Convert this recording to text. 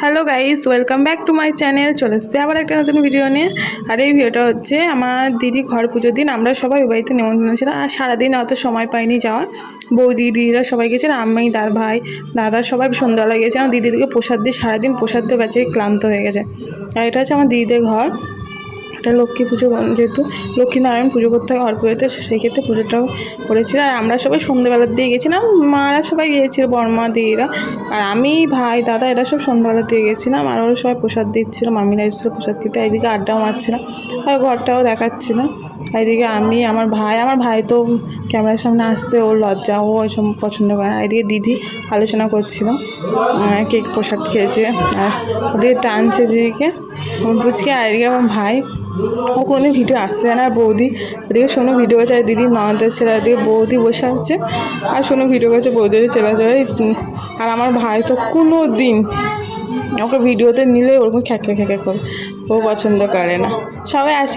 Hello guys, welcome back to my channel. চলে এসছে আবার একটা নতুন ভিডিও নিয়ে। আর এই ভিডিওটা হচ্ছে আমার দিদি ঘর পুজোর দিন আমরা সবাই ওই বাড়িতে নেমন্তন্ন ছিলাম। আর সারাদিন অত সময় পাইনি যাওয়ার। বৌদি দিদিরা সবাই গেছিলো, আমি ভাই দাদা সবাই সন্ধ্যাবেলা গেছে। আমার দিদিদেরকে প্রসাদ দিয়ে সারাদিন প্রসাদ দিয়ে বেঁচে ক্লান্ত হয়ে গেছে। আর এটা হচ্ছে আমার দিদিদের ঘর। এটা লক্ষ্মী পুজো, যেহেতু লক্ষ্মীনারায়ণ পুজো করতে হয় ঘর পুজোতে, সেই ক্ষেত্রে পুজোটাও করেছিল। আর আমরা সবাই সন্ধ্যেবেলার দিয়ে গেছিলাম, মারা সবাই গিয়েছিল, বর্মা দিদিরা। আর আমি ভাই দাদা এরা সব সন্ধ্যাবেলার দিয়ে গেছিলাম। আর ওরা সবাই প্রসাদ দিচ্ছিলো, মামিরা এসেছিলো প্রসাদ খেতে। এইদিকে আড্ডাও মারছিলাম আর ঘরটাও দেখাচ্ছিলাম। এইদিকে আমি আমার ভাই তো ক্যামেরার সামনে আসতে ওর লজ্জা, ও ওইসব পছন্দ করে না। এদিকে দিদি আলোচনা করছিল, কেক প্রসাদ খেয়েছে। আর ওদিকে টানছে দিদিকে বুঝকে। আর এদিকে আমার ভাই, ও কোনো ভিডিও আসতে চায় না। আর বৌদি এদিকে শোনো ভিডিও করছে, আর দিদি ননদের ছেলে, এদিকে বৌদি বসে আছে আর শোনো ভিডিও করছে, বৌদি চলে যায়। আর আমার ভাই তো কোনো দিন ওকে ভিডিওতে নিলে ওরকম খ্যাঁকা করে, ও পছন্দ করে না। সবাই আসি।